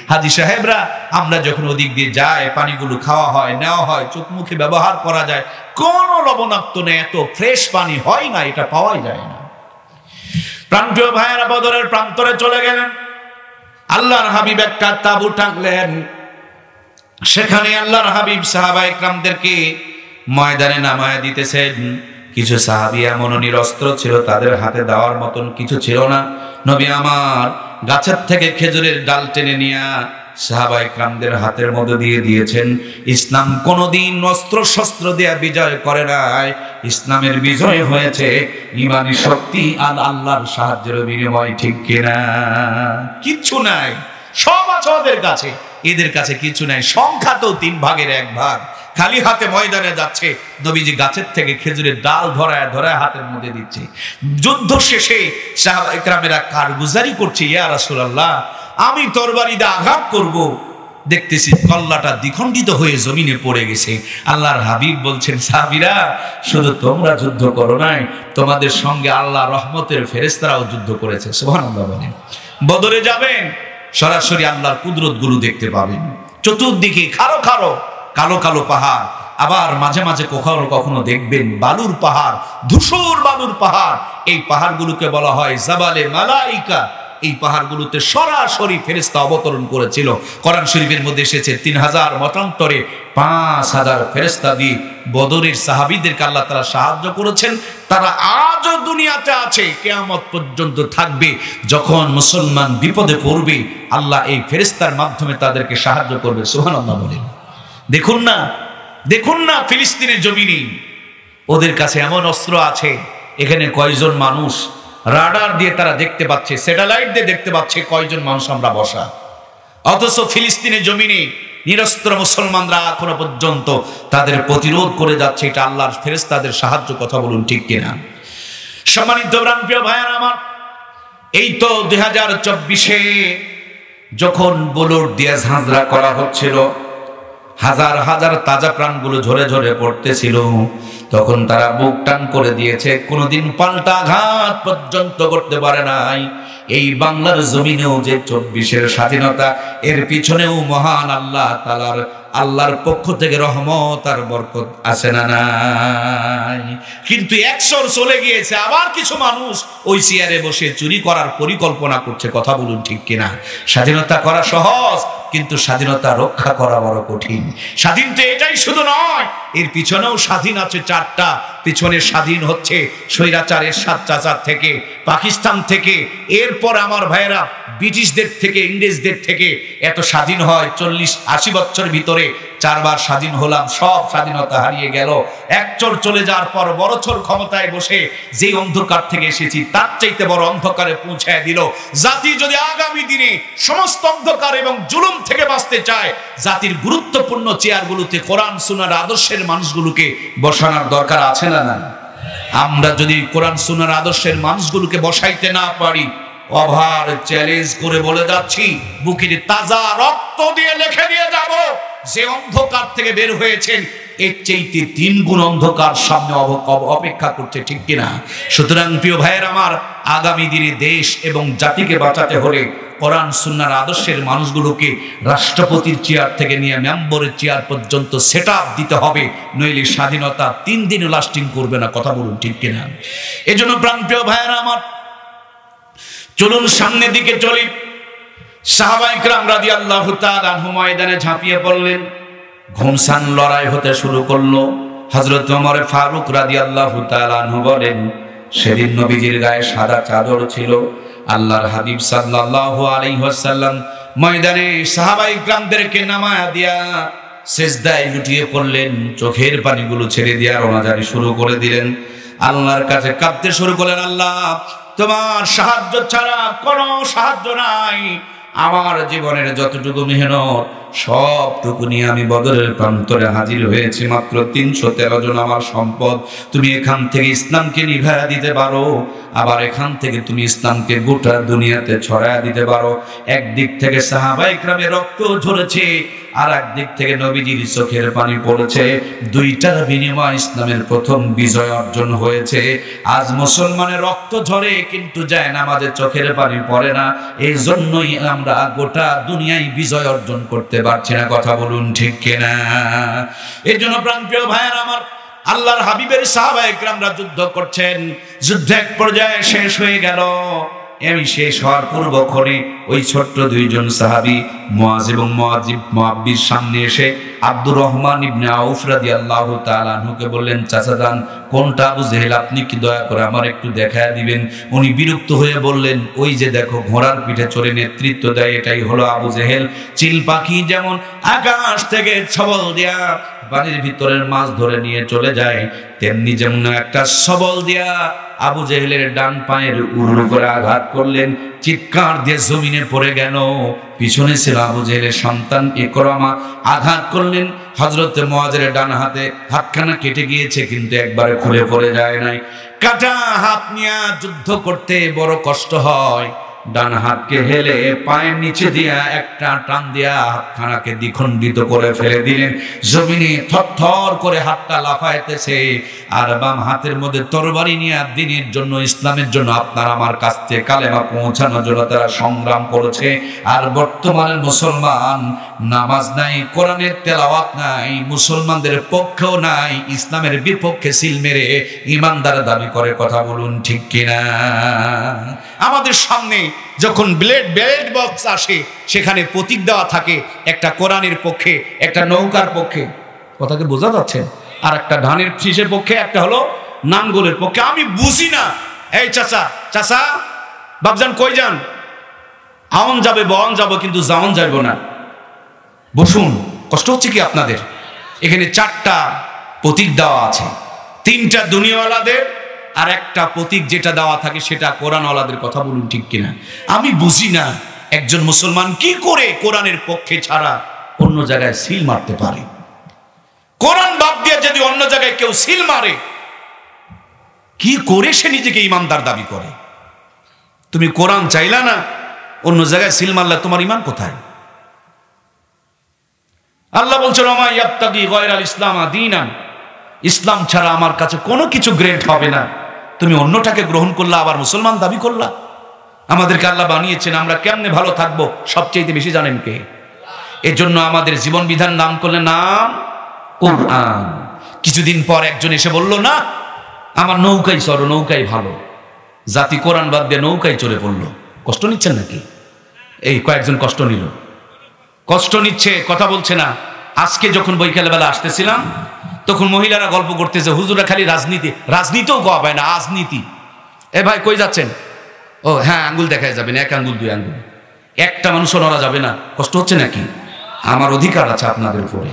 হাজী সাহেবরা, আমরা যখন ওদিক দিয়ে যাই, পানিগুলো খাওয়া হয়, নেওয়া হয়, চোখ মুখে ব্যবহার করা যায়, কোন লবণাক্ত নেই, এত ফ্রেশ পানি হয় না, এটা পাওয়াই যায় না। প্রান্তীয় ভাইয়েরা বদরের প্রান্তরে চলে গেলেন। আল্লাহর হাবিব একটা তাঁবু টাঙলেন, সেখানে আল্লাহর হাবিব সাহাবায়ে কেরামদেরকে ময়দানে নামায় দিতেছেন। কিছু সাহাবী এমন নিরস্ত্র ছিল, তাদের হাতে দেওয়ার মতন কিছু ছিল না। নবী আমার গাছের থেকে খেজুরের ডাল টেনে নিয়ে সাহাবায়ে কেরামদের হাতের মধ্যে দিয়ে দিয়েছেন। ইসলাম কোনোদিন অস্ত্র শস্ত্র দিয়ে বিজয় করে নাই। ইসলামের বিজয় হয়েছে ঈমানী শক্তি আর আল্লাহর সাহায্যের বিনিময়, ঠিক কিনা? কিচ্ছু নাই, সব আছে ওদের কাছে, এদের কাছে কিছু নাই। সংখ্যা তো 3 ভাগের 1 ভাগ। খালি হাতে ময়দানে যাচ্ছে, নবীজি গাছের থেকে খেজুরের ডাল ধরায় ধরায় হাতের মধ্যে দিচ্ছে। যুদ্ধ শেষে সাহাবায়ে কেরামেরা কারগুজারি করছে, ইয়া রাসূলুল্লাহ, আমি তরবারি দিয়ে আঘাত করব, দেখতেছি কল্লাটা দ্বিখণ্ডিত হয়ে জমিনে পড়ে গেছে। আল্লাহর হাবিব বলছেন, সাহাবীরা, শুধু তোমরা যুদ্ধ করো নাই, তোমাদের সঙ্গে আল্লাহ রহমতের ফেরেশতারাও যুদ্ধ করেছে। সুবহানাল্লাহ বলেন। বদরে যাবেন, সরাসরি আল্লাহর কুদরত গুলো দেখতে পাবেন। চতুর্দিকে খাড়ো খাড়ো কালো কালো পাহাড়, আবার মাঝে মাঝে কখনো কখনো দেখবেন বালুর পাহাড়, ধূসর বালুর পাহাড়। এই পাহাড়গুলোকে বলা হয় জাবালে মালাইকা। এই পাহাড়গুলোতে সরাসরি ফেরেশতা অবতরণ করেছিল। কোরআন শরীফের মধ্যে এসেছে 3000 মতান্তরে 5000 ফেরেশতা দিয়ে বদরের সাহাবীদেরকে আল্লাহ তাআলা সাহায্য করেছেন। তারা আজও দুনিয়াতে আছে, কিয়ামত পর্যন্ত থাকবে। যখন মুসলমান বিপদে পড়বে, আল্লাহ এই ফেরেশতার মাধ্যমে তাদেরকে সাহায্য করবে। সুবহানাল্লাহ বলেন। দেখুন না, দেখুন না, ফিলিস্তিনের জমিনে ওদের কাছে এমন অস্ত্র আছে, এখানে কয়জন মানুষ রাডার দিয়ে তারা দেখতে পাচ্ছে, স্যাটেলাইট দিয়ে দেখতে পাচ্ছে কয়জন মানুষ আমরা বসা। অথচ ফিলিস্তিনের জমিনে নিরস্ত্র মুসলমানরা এখনো পর্যন্ত তাদের প্রতিরোধ করে যাচ্ছে। এটা আল্লাহর ফেরেশতাদের সাহায্য, কথা বলুন ঠিক কিনা? সম্মানিত প্রিয় ভাইয়ার আমার, এই তো 2024-এ যখন বুলেট দিয়ে ঝাঁঝরা করা হচ্ছিল, হাজার হাজার তাজা প্রাণগুলো ঝরে ঝরে পড়তেছিল, তখন তারা বুক টান করে দিয়েছে, কোনোদিন পাল্টা আঘাত পর্যন্ত করতে পারে নাই। এই বাংলার জমিনেও যে 24-এর স্বাধীনতা, এর পিছনেও মহান আল্লাহ তাআলার আল্লাহর পক্ষ থেকে রহমত আর বরকত আছে না নাই? কিন্তু 100 চলে গিয়েছে, আবার কিছু মানুষ ওই চেয়ারে বসে চুরি করার পরিকল্পনা করছে, কথা বলুন ঠিক কিনা? স্বাধীনতা করা সহজ, কিন্তু স্বাধীনতা রক্ষা করা বড় কঠিন। স্বাধীন তো এটাই শুধু নয়, এর পিছনেও স্বাধীন আছে 4টা। পিছনে স্বাধীন হচ্ছে স্বৈরাচারের স্বাত্যাচার থেকে, পাকিস্তান থেকে, এরপর আমার ভাইয়েরা ব্রিটিশদের থেকে, ইংরেজদের থেকে এত স্বাধীন হয়। 40-80 বছর ভিতরে 4 বার স্বাধীন হলাম, সব স্বাধীনতা হারিয়ে গেল। এক চোর চলে যাওয়ার পর বড় চোর ক্ষমতায় বসে যেই অন্ধকার থেকে এসেছি তার চাইতে বড় অন্ধকারে পৌঁছায় দিল। জাতি যদি আগামী দিনে সমস্ত অন্ধকার এবং জুলুম থেকে বাঁচতে চায়, জাতির গুরুত্বপূর্ণ চেয়ারগুলোতে কোরআন সুন্নাহর আদর্শের মানুষগুলোকে বসানোর দরকার আছে না? না, আমরা যদি কোরআন সুন্নাহর আদর্শের মানুষগুলোকে বসাইতে না পারি, ওভার চ্যালেঞ্জ করে বলে যাচ্ছি, বুকের তাজা রক্ত দিয়ে লিখে দিয়ে যাব, যে অন্ধকার থেকে বের হয়েছেন এর চাইতে 3 গুণ অন্ধকার সামনে অপেক্ষা করছে, ঠিক কিনা? সুতরাং প্রিয় ভাইয়ের আমার, আগামী দিনে দেশ এবং জাতিকে বাঁচাতে হলে কোরআন সুন্নাহর আদর্শের মানুষগুলোকে রাষ্ট্রপতির চেয়ার থেকে নিয়ে মেম্বরের চেয়ার পর্যন্ত সেটআপ দিতে হবে, নইলে স্বাধীনতা 3 দিন লাস্টিং করবে না, কথা বলুন ঠিক কিনা? এজন্য প্রাণপ্রিয় ভাইয়েরা আমার, চলুন সামনের দিকে চলি। সাহাবায়ে কেরাম রাদিয়াল্লাহু তাআলা আনহু ময়দানে ঝাঁপিয়ে পড়লেন, ঘমসান লড়াই হতে শুরু করলো। হযরত ওমর ফারুক রাদিয়াল্লাহু তাআলা আনহু বলেন, সেদিন নবীজির গায়ে সাদা চাদর ছিল। আল্লাহর হাবিব সাল্লাল্লাহু আলাইহি ওয়াসাল্লাম ময়দানে সাহাবায়ে কেরামদেরকে নামায়া দিয়া সিজদায় লুটিয়ে পড়লেন, চোখের পানিগুলো ছেড়ে দিয়া রোনাজারি শুরু করে দিলেন। আল্লাহর কাছে কাঁদতে শুরু করলেন, আল্লাহ তোমার সাহায্য ছাড়া কোনো সাহায্য নাই। আমার জীবনের যতটুকু মেহনত সবটুকু নিয়ে আমি বদরের প্রান্তরে হাজির হয়েছি, মাত্র 313 জন আমার সম্পদ। তুমি এখান থেকে ইসলামকে নিভায়া দিতে পারো, আবার এখান থেকে তুমি ইসলামকে গোটা দুনিয়াতে ছড়ায়া দিতে পারো। একদিক থেকে সাহাবায়ে কেরামের রক্ত ঝরেছে, আর একদিক থেকে নবীজির চোখের পানি পড়েছে। দুইটার বিনিময়ে ইসলামের প্রথম বিজয় অর্জন হয়েছে। আজ মুসলমানের রক্ত ঝরে কিন্তু যায় নামাজে চোখের পানি পড়ে না, এই জন্যই আমরা গোটা দুনিয়ায় বিজয় অর্জন করতে পারছি না, কথা বলুন ঠিক কিনা? এই জন্য প্রাণপ্রিয় ভাইয়েরা আমার, আল্লাহর হাবিবের সাহাবায়ে কেরামরা যুদ্ধ করছেন, যুদ্ধ এক পর্যায়ে শেষ হয়ে গেল। আমি শেষ হওয়ার পূর্বক্ষণে ওই ছোট্ট 2 জন সাহাবী মুআজ এবং মুআব্বির সামনে এসে আব্দুর রহমান ইবনে আউফ রাদিয়াল্লাহু তাআলা আনহুকে বললেন, চাচা যান, কোনটা আবু জেহেল, আপনি কি দয়া করে আমার একটু দেখায় দিবেন? উনি বিরক্ত হয়ে বললেন, ওই যে দেখো ঘোড়ার পিঠে চড়ে নেতৃত্ব দেয়, এটাই হলো আবু জেহেল। চিল পাখি যেমন আকাশ থেকে ছবল দিয়া পানির ভিতরের মাছ ধরে নিয়ে চলে যায়, তেমনি যেমন একটা সবল দিয়া আবু জেহেলের ডান পায়ের উপরে আঘাত করলেন, চিৎকার দিয়ে জমিনে পড়ে গেল। পিছনে ছিল আবু জেহেলের সন্তান ইকরামা, আঘাত করলেন। হযরত মুআজের ডান হাতে হাতখানা কেটে গিয়েছে, কিন্তু একবারে খুলে পড়ে যায় নাই। কাটা হাত নিয়ে যুদ্ধ করতে বড় কষ্ট হয়। ডান হাতকে হেলে পায়ের নিচে দিয়া একটা টান দিয়া হাতখানাকে দ্বিখণ্ডিত করে ফেলে দিলেন। জমিনে থরথর করে হাতটা লাফাইতেছে, আর বাম হাতের মধ্যে তরবারি নিয়ে দ্বীনের জন্য, ইসলামের জন্য, আপনার আমার কাছ থেকে কালেমা পৌঁছানোর জন্য তারা সংগ্রাম করেছে। আর বর্তমানের মুসলমান নামাজ নাই, কোরআনের তেলাওয়াত নাই, মুসলমানদের পক্ষেও নাই, ইসলামের বিপক্ষে সিল মেরে ইমানদার দাবি করে, কথা বলুন ঠিক কিনা? আমাদের সামনে যখন ব্লেড বক্স আসে, সেখানে প্রতীক দেওয়া থাকে, একটা কোরআনের পক্ষে, একটা নৌকার পক্ষে, কথাকে বোঝা যাচ্ছে, আর একটা ধানের শীষের পক্ষে, একটা হলো নাঙ্গলের পক্ষে। আমি বুঝি না, এই চাচা বাপজান কই যান? আওন যাবে, বন যাবো, কিন্তু জাওন যাইব না। বসুন, কষ্ট হচ্ছে কি আপনাদের? এখানে 4টা প্রতীক দেওয়া আছে, 3টা দুনিয়াওয়ালাদের আর একটা প্রতীক যেটা দেওয়া থাকে সেটা কোরআনওয়ালাদের কথা বলুন ঠিক কিনা? আমি বুঝি না একজন মুসলমান কি করে কোরআনের পক্ষে ছাড়া অন্য জায়গায় সিল মারতে পারে। কোরআন বাদ দিয়ে যদি অন্য জায়গায় কেউ সিল মারে, কি করে সে নিজেকে ইমানদার দাবি করে? তুমি কোরআন চাইলা না, অন্য জায়গায় সিল মারলে তোমার ইমান কোথায়? আল্লাহ বলছেন ওমা ইয়াবতাগি গায়রাল ইসলাম দীনান, ইসলাম ছাড়া আমার কাছে কোনো কিছু গ্রেট হবে না। তুমি অন্যটাকে গ্রহণ করলা, আবার মুসলমান দাবি করলা। আমাদেরকে আল্লাহ বানিয়েছেন, আমরা কেমনে ভালো থাকবো সবচেয়ে বেশি জানেন কে? এর জন্য আমাদের জীবন বিধান নাম করলে নাম কোরআন। কিছুদিন পর একজন এসে বলল, না আমার নৌকায় চড়ো, নৌকায় ভালো। জাতি কোরআন বাদ দিয়ে নৌকায় চড়ে পড়লো। কষ্ট নিচ্ছেন নাকি? এই কয়েকজন কষ্ট নিল, কষ্ট নিচ্ছে, কথা বলছে না। আজকে যখন বৈকালবেলা আসতেছিলাম তখন মহিলারা গল্প করতেছে, হুজুরা খালি রাজনীতি, রাজনীতিও কোয়া পায় না, রাজনীতি। এ ভাই কই যাচ্ছেন? ও হ্যাঁ, আঙ্গুল দেখায় যাবেন, এক আঙ্গুল দুই আঙ্গুল, একটা মানুষও নড়া যাবে না। কষ্ট হচ্ছে নাকি? আমার অধিকার আছে আপনাদের উপরে,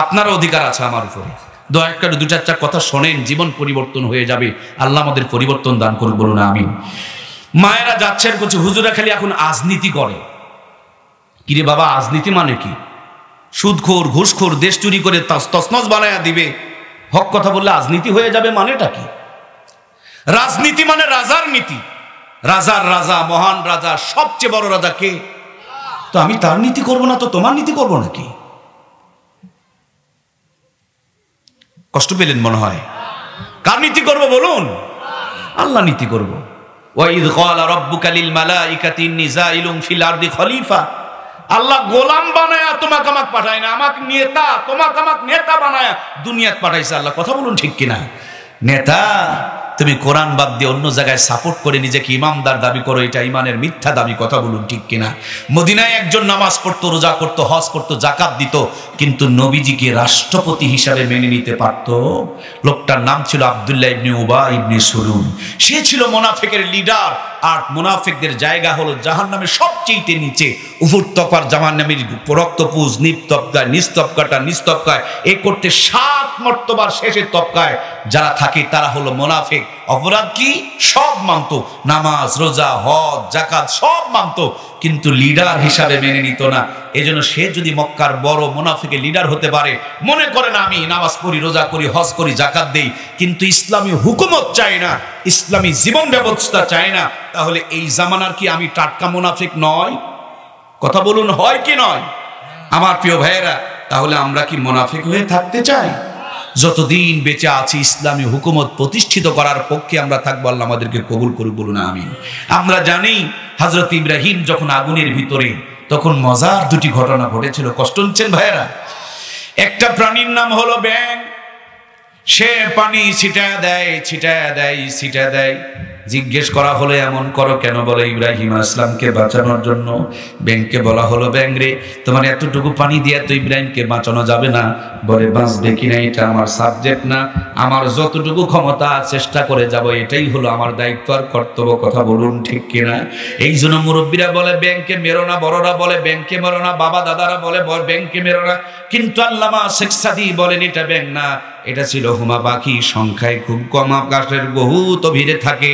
আপনারও অধিকার আছে আমার উপরে। দয়া করে দু চারটা কথা শোনেন, জীবন পরিবর্তন হয়ে যাবে। আল্লাহ আমাদের পরিবর্তন দান করুন, বলুন আমিন। মায়েরা যাচ্ছেন, করছে হুজুরা খালি এখন রাজনীতি করে। কিরে বাবা, রাজনীতি মানে কি? সুদখোর, ঘুষখোর, দেশ চুরি করে তছনছ বানায়া দিবে, হক কথা বললে রাজনীতি হয়ে যাবে, মানেটা কি? রাজনীতি মানে রাজার নীতি। রাজার রাজা, মহান রাজা, সবচেয়ে বড় রাজা কে? তো আমি তার নীতি করব না তো তোমার নীতি করব নাকি? কষ্ট পেলেন মনে হয়? কার নীতি করব বলুন? আল্লাহ নীতি করব। ওয়াইদ ক্বালা রাব্বুকা লিল মালাইকাতি ইন্নী জাইলুন ফিল আরদি খলিফা। আল্লাহ গোলাম বানায়া তোমাকে আমাক পাঠায় না, আমাকে নেতা, তোমাকে আমাকে নেতা বানায়া দুনিয়াত পাঠাইছে আল্লাহ। কথা বলুন ঠিক কিনা? নেতা তুমি কোরআন বাদ দিয়ে অন্য জায়গায় সাপোর্ট করে নিজেকে ইমামদার দাবি করো, এটা ইমানের মিথ্যা দাবি। কথা বলুন ঠিক কিনা? মদিনায় একজন নামাজ পড়তো, রোজা করতো, হজ করতো, জাকাত দিত, কিন্তু নবীজিকে রাষ্ট্রপতি হিসাবে মেনে নিতে পারত। লোকটার নাম ছিল আব্দুল্লাহ ইবনে উবাই ইবনে সুলুল। সে ছিল মুনাফিকের লিডার। আর মুনাফিকদের জায়গা হলো জাহান্নামের সবচেয়ে নিচে, উপত্যকার জাহান্নামের রক্তপুজ, নিস্তবকায়, নিস্তবকাটা নিস্তবকায়, এ করতে 7 মর্তবার শেষের তবকায় যারা থাকে তারা হলো মুনাফিক। অপরাধ কি? সব মানত, নামাজ, রোজা, হজ, জাকাত সব মানত, কিন্তু লিডার হিসাবে মেনে নিত না। এজন্য সে যদি মক্কার বড় মুনাফিকের লিডার হতে পারে, মনে করেন আমি নামাজ পড়ি, রোজা করি, হজ করি, জাকাত দেই, কিন্তু ইসলামী হুকুমত চাই না, ইসলামী জীবন ব্যবস্থা চাই না, তাহলে এই জামানার কি আমি টাটকা মুনাফিক নয়? কথা বলুন, হয় কি নয়? আমার প্রিয় ভাইয়েরা, তাহলে আমরা কি মুনাফিক হয়ে থাকতে চাই? যতদিন বেঁচে আছি ইসলামী হুকুমত প্রতিষ্ঠিত করার পক্ষে আমরা থাকবো। আল্লাহ আমাদেরকে কবুল করুক, বলুন আমিন। আমরা জানি হযরত ইব্রাহিম যখন আগুনের ভিতরে, তখন মজার দুটি ঘটনা ঘটেছিল। কষ্ট নিচ্ছেন ভাইয়েরা? একটা প্রাণীর নাম হলো ব্যাঙ। সে পানি ছিটায় দেয়, ছিটায় দেয়, ছিটায় দেয়। জিজ্ঞেস করা হলো এমন করো কেন? বলে ইব্রাহিম আলাইহিসসালামকে বাঁচানোর জন্য। ব্যাংকে বলা হলো, ব্যাং রে তোমার এতটুকু পানি দিয়ে তো ইব্রাহিমকে বাঁচানো যাবে না। বলে বাঁচবে কিনা এটা আমার সাবজেক্ট না, আমার যতটুকু ক্ষমতা চেষ্টা করে যাব, এটাই হলো আমার দায়িত্ব আর কর্তব্য। কথা বলুন ঠিক কিনা? এই জন্য মুরব্বীরা বলে ব্যাংকে মেরো না, বড়রা বলে ব্যাংকে মেরো না, বাবা দাদারা বলে ব্যাংকে মেরো না, কিন্তু আল্লামা শেখ সাদী বলেন এটা ব্যাং না, এটা ছিল হুমা পাখি। সংখ্যায় খুব কম, আকাশের বহুত ভিড়ে থাকে,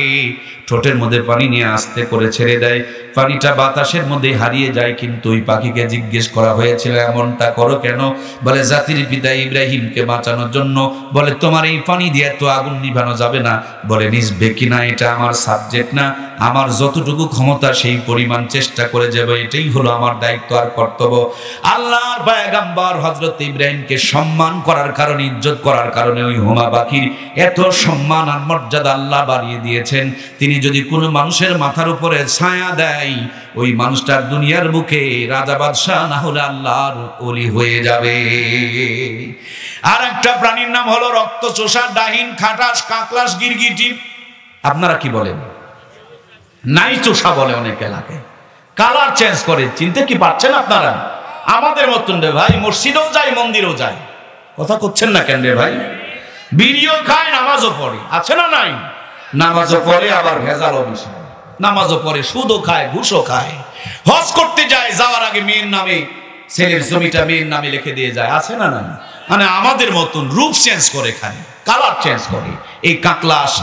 ঠোঁটের মধ্যে পানি নিয়ে আস্তে করে ছেড়ে দেয়, পানিটা বাতাসের মধ্যে হারিয়ে যায়। কিন্তু ওই পাখিকে জিজ্ঞেস করা হয়েছিল এমনটা করো কেন? বলে জাতির পিতা ইব্রাহিমকে বাঁচানোর জন্য। বলে তোমার এই পানি দিয়ে তো আগুন নিভানো যাবে না। বলে নিজবে কিনা এটা আমার সাবজেক্ট না, আমার যতটুকু ক্ষমতা সেই পরিমাণ চেষ্টা করে যাব, এটাই হলো আমার দায়িত্ব আর কর্তব্য। আল্লাহর পয়গম্বর হযরত ইব্রাহিমকে সম্মান করার কারণে, ইজ্জত করার কারণে ওই হুমা পাখির এত সম্মান আর মর্যাদা আল্লাহ বাড়িয়ে দিয়েছেন। তিনি যদি কোনো মানুষের মাথার উপরে ছায়া দেয়, ওই মানুষটার দুনিয়ার বুকে রাজা বাদশাহ না হলে আল্লাহর ওলি হয়ে যাবে। আর একটা প্রাণীর নাম হলো রক্তচোষা, ডাহিন, খাটাস, কাকলাস, গিরগিটি। আপনারা কি বলেন? নাই চোষা বলে অনেক এলাকায়, কালার চেঞ্জ করে। চিনতে কি পারছেন আপনারা? আমাদের মতন রে ভাই, মসজিদেও যায়, মন্দিরেও যায়। কথা করছেন না কেন রে ভাই? বিড়িও খায়, নামাজও পড়ে, আছে না নাই? নামাজও পড়ে, আবার ভেজালও মিশে, নামাজও পড়ে, সুদও খায়, ঘুষও খায়। হজ করতে যায়, যাওয়ার আগে মেয়ের নামে, ছেলের জমিটা মেয়ের নামে লিখে দিয়ে যায়, আছে না নাই? মানে আমাদের মতন রূপ চেঞ্জ করে খায়। কালার চেঞ্জ করে। এই কাকলাস,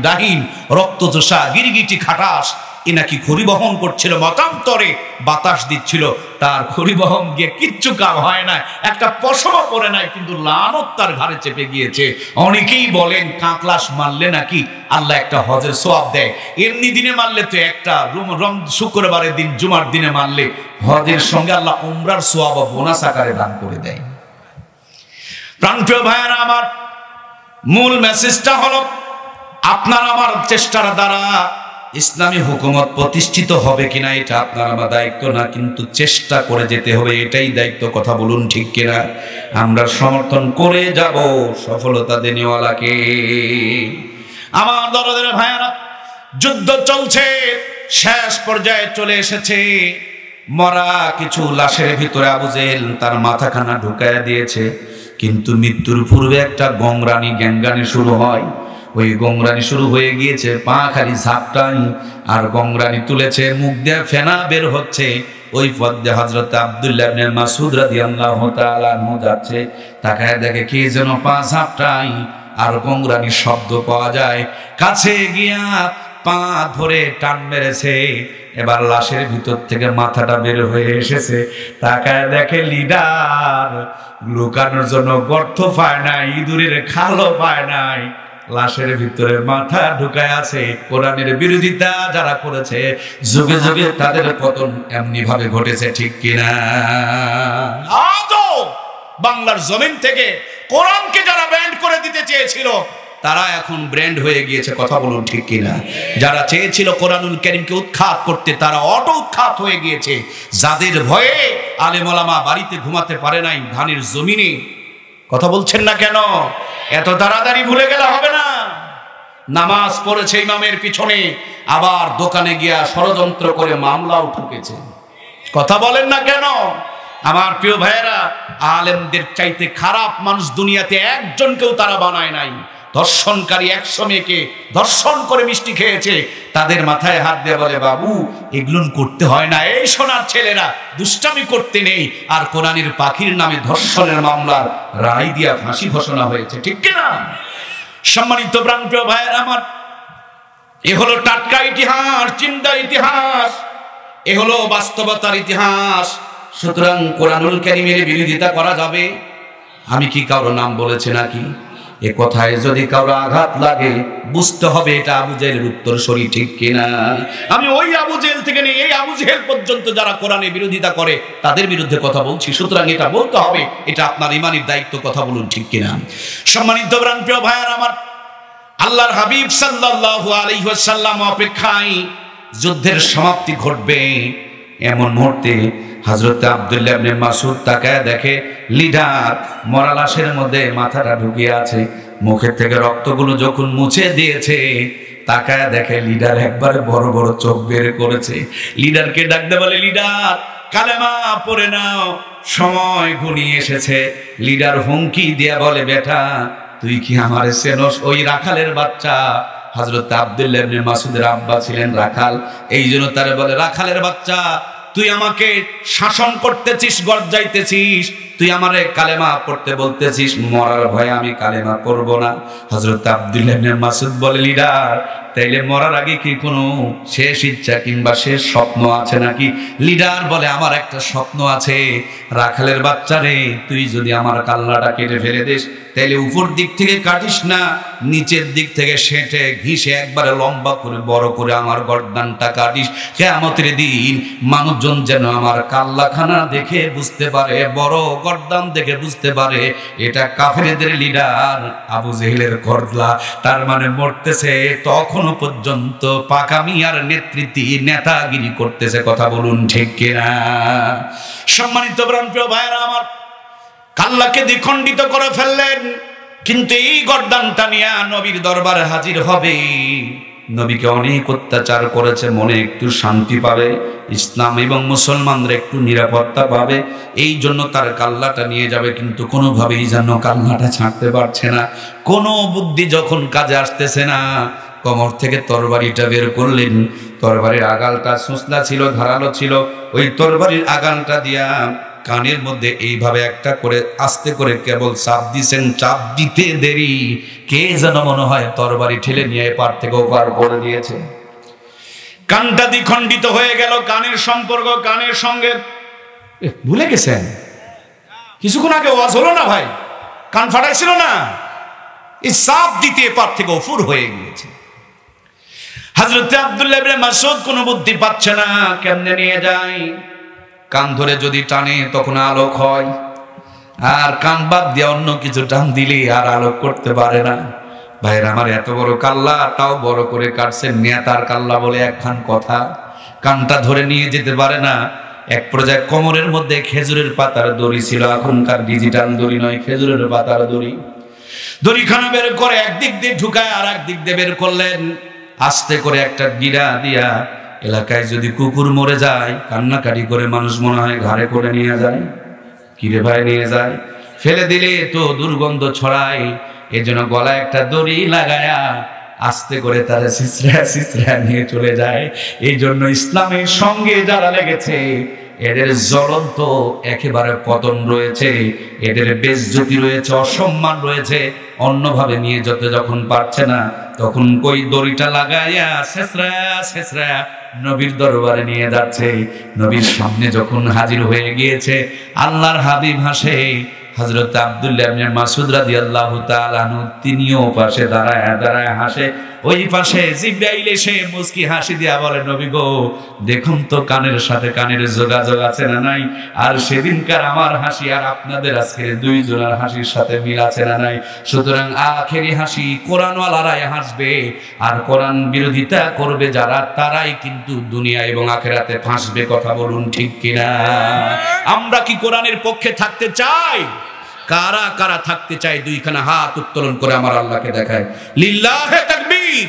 ডাহিন, রক্তচোষা, গিরগিটি, খাটাস এ নাকি খড়ি বহন করছিল, মতান্তরে বাতাস দিচ্ছিল, তার খড়ি বহন গিয়ে কিচ্ছু কাম হয় না, একটা পশমও পরে নাই, কিন্তু লানত তার ঘাড়ে চেপে গিয়েছে। অনেকেই বলেন কাকলাস মারলে নাকি আল্লাহ একটা হজের সওয়াব দেয়। এমনি দিনে মারলে তো একটা, শুক্রবারের দিন, জুমার দিনে মারলে হজের সঙ্গে আল্লাহ উমরার সওয়াব বোনাস আকারে দান করে দেয়। প্রাণপ্রিয় ভাইয়েরা আমার, মূল মেসেজটা হলো আপনার আমার চেষ্টার দ্বারা ইসলামী হুকুমত প্রতিষ্ঠিত হবে কিনা এটা আপনার আমার দায়িত্ব না, কিন্তু চেষ্টা করে যেতে হবে, এটাই দায়িত্ব। কথা বলুন ঠিক কিনা? আমরা সমর্থন করে যাব সফলতা দেনেওয়ালাকে। আমার দরদের ভাইয়েরা, যুদ্ধ চলছে, শেষ পর্যায়ে চলে এসেছে। মরা কিছু লাশের ভিতরে আবু জেহেল তার মাথাখানা ঢুকাইয়া দিয়েছে, কিন্তু মৃত্যুর পূর্বে একটা গংরানি গ্যাঙ্গানি শুরু হয়। ওই গংরানি শুরু হয়ে গিয়েছে, পা খালি ঝাপটাই আর গংরানি তুলেছে, মুখ দিয়ে ফেনা বের হচ্ছে। ওই পথে হযরত আব্দুল্লাহ ইবনে মাসউদ রাদিয়াল্লাহু তাআলা আনহু যাচ্ছে, তাকায় দেখে কে যেন পা ঝাপটাই আর গংরানির শব্দ পাওয়া যায়। কাছে গিয়া পা ধরে টান মেরেছে, এবার লাশের ভিতর থেকে মাথাটা বের হয়ে এসেছে। তাকায় দেখে লিডার লুকানোর জন্য গর্ত পায় নাই, ইঁদুরের খালও পায় নাই, লাশের ভিতরে মাথা ঢুকায় আছে। কোরআনের বিরোধিতা যারা করেছে, যুগে যুগে তাদের পতন এমনি ভাবে ঘটেছে, ঠিক কিনা? আজও বাংলার জমিন থেকে কোরআনকে যারা ব্যান্ড করে দিতে চেয়েছিল, তারা এখন ব্র্যান্ড হয়ে গিয়েছে। কথা বলুন ঠিক কিনা? যারা চেয়েছিল কোরআনুল কারীমকে উৎখাত করতে, তারা অটো উৎখাত হয়ে গিয়েছে। যাদের ভয়ে আলেম ওলামা বাড়িতে ঘুমাতে পারে নাই ধানের জমিনে, কথা বলছেন না কেন? এত তাড়াতাড়ি ভুলে গেলে হবে না। নামাজ পড়েছে ইমামের পিছনে, আবার দোকানে গিয়া ষড়যন্ত্র করে মামলাও ঠুকেছে। কথা বলেন না কেন? আমার প্রিয় ভাইয়েরা, আলেমদের চাইতে খারাপ মানুষ দুনিয়াতে একজনকেও তারা বানায় নাই। ধর্ষণকারী 100 মেয়েকে ধর্ষণ করে মিষ্টি খেয়েছে, তাদের মাথায় হাত দিয়ে বলে, বাবু এগুলো করতে হয় না, এই সোনার ছেলেরা দুষ্টামি করতে নেই। আর কোরআনের পাখির নামে ধর্ষণের মামলার রায় দিয়া ফাঁসি ঘোষণা হয়েছে, ঠিক কিনা? সম্মানিত প্রাণপ্রিয় ভাইয়েরা আমার, এ হলো টাটকা ইতিহাস, চিন্তা ইতিহাস, এ হলো বাস্তবতার ইতিহাস। সুতরাং কোরআনুল কারীমের বিরোধিতা করা যাবে? আমি কি কারো নাম বলেছি নাকি? এ কথায় যদি কারো আঘাত লাগে, বুঝতে হবে এটা আবু জেহেলের উত্তরসূরি, ঠিক কিনা? আমি ওই আবু জেহেল থেকে নিয়ে এই আবু জেহেল পর্যন্ত যারা কোরআনের বিরোধিতা করে, তাদের বিরুদ্ধে কথা বলছি। সুতরাং এটা বলতে হবে, এটা আপনার ইমানের দায়িত্ব। কথা বলুন ঠিক কিনা? সম্মানিত প্রিয় ভাইয়েরা আমার, আল্লাহর হাবিব সাল্লাল্লাহু আলাইহি ওয়াসাল্লাম অপেক্ষায় যুদ্ধের সমাপ্তি ঘটবে, এমন মুহূর্তে হযরত আব্দুল্লাহ ইবনে মাসউদ তাকায় দেখে লিডার মরা লাশের মধ্যে মাথাটা ঢুকিয়ে আছে। মুখের থেকে রক্তগুলো যখন মুছে দিয়েছে, তাকায় দেখে লিডার একবারে বড় বড় চোখ বের করেছে। লিডারকে ডাকতে বলে, লিডার কালেমা পড়ে নাও, সময় ঘনিয়ে এসেছে। লিডার হুমকি দিয়ে বলে, বেটা তুই কি আমারে চেনস? ওই রাখালের বাচ্চা। হযরত আব্দুল্লাহ ইবনে মাসউদের আব্বা ছিলেন রাখাল, এই জন্য তারে বলে, রাখালের বাচ্চা তুই আমাকে শাসন করতেছিস, গর্জাইতেছিস, তুই আমারে কালেমা পড়তে বলতেছিস, মরার ভয়ে আমি কালেমা পড়ব না। হযরত আব্দুল্লাহ ইবনে মাসউদ বলে, লিডার তাইলে মরার আগে কি কোনো শেষ ইচ্ছা কিংবা শেষ স্বপ্ন আছে নাকি? লিডার বলে, আমার একটা স্বপ্ন আছে। রাখালের বাচ্চা রে, তুই যদি আমার কাল্লাটা কেটে ফেলে দিস, তাইলে উপর দিক থেকে কাটিস না, নিচের দিক থেকে সেঁটে ঘিসে একবারে লম্বা করে বড় করে আমার গর্দানটা কাটিস। কিয়ামতের দিন মানুষজন যেন আমার কাল্লাখানা দেখে বুঝতে পারে, বড় গর্দান দেখে বুঝতে পারে এটা কাফেরদের লিডার আবু জেহেলের গর্দলা। তার মানে মরতেছে, তখনও পর্যন্ত পাকামি আর নেতৃত্বে নেতাগিরি করতেছে। কথা বলুন ঠিক কিনা? সম্মানিত প্রিয় ভাইয়েরা আমার, কাল্লাকে দ্বিখণ্ডিত করে ফেললেন, কিন্তু এই গর্দানটা নিয়ে নবীর দরবারে হাজির হবে। নবীকে অনেক অত্যাচার করেছে, মনে একটু শান্তি পাবে, ইসলাম এবং মুসলমানরা একটু নিরাপত্তা পাবে, এই জন্য তার কাল্লাটা নিয়ে যাবে। কিন্তু কোনোভাবেই যেন কাল্লাটা ছাড়তে পারছে না। কোনো বুদ্ধি যখন কাজে আসতেছে না, কোমর থেকে তরবারিটা বের করলেন। তরবারির আগালটা সুসলা ছিল, ধারালো ছিল। ওই তরবারির আগালটা দিয়া কানের মধ্যে এইভাবে একটা করে আস্তে করে কেবল চাপ দিছেন, চাপ দিতে দেরি কে যেন মনে হয় তরবারি ঠেলে নিয়ে পার থেকে ওপার করে দিয়েছে। কানটা দ্বিখণ্ডিত হয়ে গেল। কানের সম্পর্ক কানের সঙ্গে ভুলে গেছেন? কিছুক্ষণ আগে ওয়াজ হলো না ভাই, কান ফাটাইছিল না? এই চাপ দিতে পার থেকে ওফুর হয়ে গিয়েছে। হযরত আব্দুল্লাহ ইবনে মাসউদ কোনো বুদ্ধি পাচ্ছে না, কেমনে নিয়ে যায়। কান ধরে যদি টানে তখন আলোক হয়, আর কান বাদ দিয়ে অন্য কিছু টান দিলে আর আলোক করতে পারে না। ভাইয়ের আমার, এত বড় কাল্লা, তাও বড় করে কাটছেন, নেতার কাল্লা বলে একখান কথা। কানটা ধরে নিয়ে যেতে পারে না। এক পর্যায়ে কোমরের মধ্যে খেজুরের পাতার দড়ি ছিল, এখনকার ডিজিটাল দড়ি নয়, খেজুরের পাতার দড়ি। দড়িখানা বের করে একদিক দিয়ে ঢুকায় আর একদিক দিয়ে বের করলেন। আস্তে করে একটা গিরা দিয়া, এলাকায় যদি কুকুর মরে যায় কান্নাকাটি করে মানুষ মনে হয় ঘাড়ে করে নিয়ে যায়। কিরে ভাই, নিয়ে যায়, ফেলে দিলে তো দুর্গন্ধ ছড়ায়, এজন্য গলায় একটা দড়ি লাগায়া আস্তে করে তারা সিসরা নিয়ে চলে যায়। এই জন্য ইসলামের সঙ্গে যারা লেগেছে এদের জ্বলন্ত একেবারে পতন রয়েছে, এদের বেজ্জতি রয়েছে, অসম্মান রয়েছে। অন্যভাবে নিয়ে যেতে যখন পারছে না, তখন কই দড়িটা লাগাইয়া শেষরা নবীর দরবারে নিয়ে যাচ্ছে। নবীর সামনে যখন হাজির হয়ে গিয়েছে, আল্লাহর হাবিব হাসে। হযরত আব্দুল্লাহ ইবনে মাসউদ রাদিয়াল্লাহু তাআলা আনহু তিনিও পাশে দাঁড়ায় হাসে। ওই পাশে জিবরাইল এসে মুস্কি হাসি দিয়া বলে, নবী গো, দেখুন তো কানের সাথে কানের যোগাযোগ আছে না নাই? আর সেদিনকার আমার হাসি আর আপনাদের আজকের দুইজনের হাসির সাথে মিল আছে না নাই? সুতরাং আখেরি হাসি কোরআনওয়ালারাই হাসবে, আর কোরআন বিরোধিতা করবে যারা, তারাই কিন্তু দুনিয়া এবং আখিরাতে ফাঁসবে। কথা বলুন ঠিক কিনা? আমরা কি কোরআনের পক্ষে থাকতে চাই? কারা কারা থাকতে চাই? দুইখানা হাত উত্তোলন করে আমার আল্লাহকে দেখায়। লিল্লাহে তাকবীর।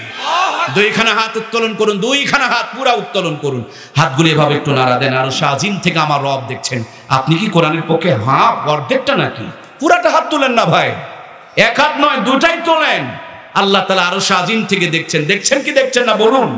দুইখানা হাত উত্তোলন করুন, দুইখানা হাত পুরা উত্তোলন করুন। হাতগুলো এভাবে একটু নাড়া দেন। আর শাহজিন থেকে আমার রব দেখছেন। আপনি কি কোরআনের পক্ষে? হাত অর্ধেকটা নাকি পুরাটা হাত তুলেন না ভাই, এক হাত নয়, দুটাই তোলেন। আল্লাহ তাআলা আরো শাহজিন থেকে দেখছেন। দেখছেন কি দেখছেন না বলুন?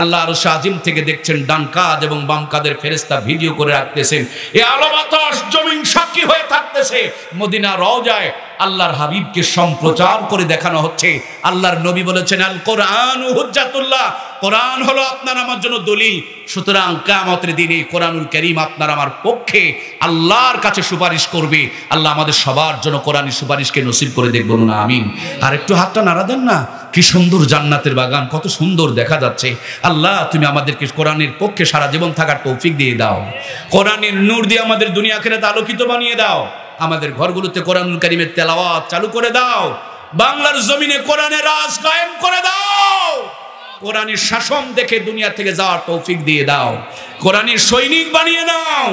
আল্লাহ আরো শাহজিন থেকে দেখছেন। ডান কাঁধ এবং বাম কাঁধের ফেরেশতা ভিডিও করে রাখতেছেন। এই আলো বাতাস জমিন সাক্ষী হয়ে থাকতেছে। মদিনা রওজায় আল্লাহর হাবিবকে সম্প্রচার করে দেখানো হচ্ছে। আল্লাহর নবী বলেছেন, আল কোরআনু হুজ্জাতুল্লাহ, কোরআন হলো আপনার আমার জন্য দলিল। সুতরাং কিয়ামতের দিনে কোরআনুল কারীম আপনার আমার পক্ষে আল্লাহর কাছে সুপারিশ করবে। আল্লাহ আমাদের সবার জন্য কোরআনের সুপারিশকে নসিব করে দেখ, বলুন আমিন। আর একটু হাতটা নাড়া দেন না। কি সুন্দর জান্নাতের বাগান, কত সুন্দর দেখা যাচ্ছে। আল্লাহ, তুমি আমাদেরকে কোরআনের পক্ষে সারা জীবন থাকার তৌফিক দিয়ে দাও। কোরআনের নূর দিয়ে আমাদের দুনিয়া আখিরাত আলোকিত বানিয়ে দাও। আমাদের ঘরগুলোতে কোরআনুল কারীমের তেলাওয়াত চালু করে দাও। বাংলার জমিনে কোরআনের রাজ কায়েম করে দাও। কোরআনের শাসন দেখে দুনিয়া থেকে যাওয়ার তৌফিক দিয়ে দাও। কোরআনের সৈনিক বানিয়ে নাও।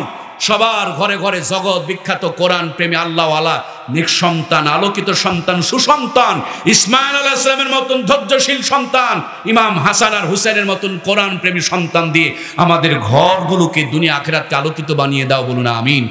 সবার ঘরে ঘরে জগৎ বিখ্যাত কোরআন প্রেমী আল্লাহওয়ালা নিঃসন্তান, আলোকিত সন্তান, সুসন্তান, ইসমাঈল আলাইহিস সালামের মতন ধৈর্যশীল সন্তান, ইমাম হাসান আর হুসেনের মতন কোরআন প্রেমী সন্তান দিয়ে আমাদের ঘরগুলোকে দুনিয়া আখিরাতকে আলোকিত বানিয়ে দাও, বলুন আমিন।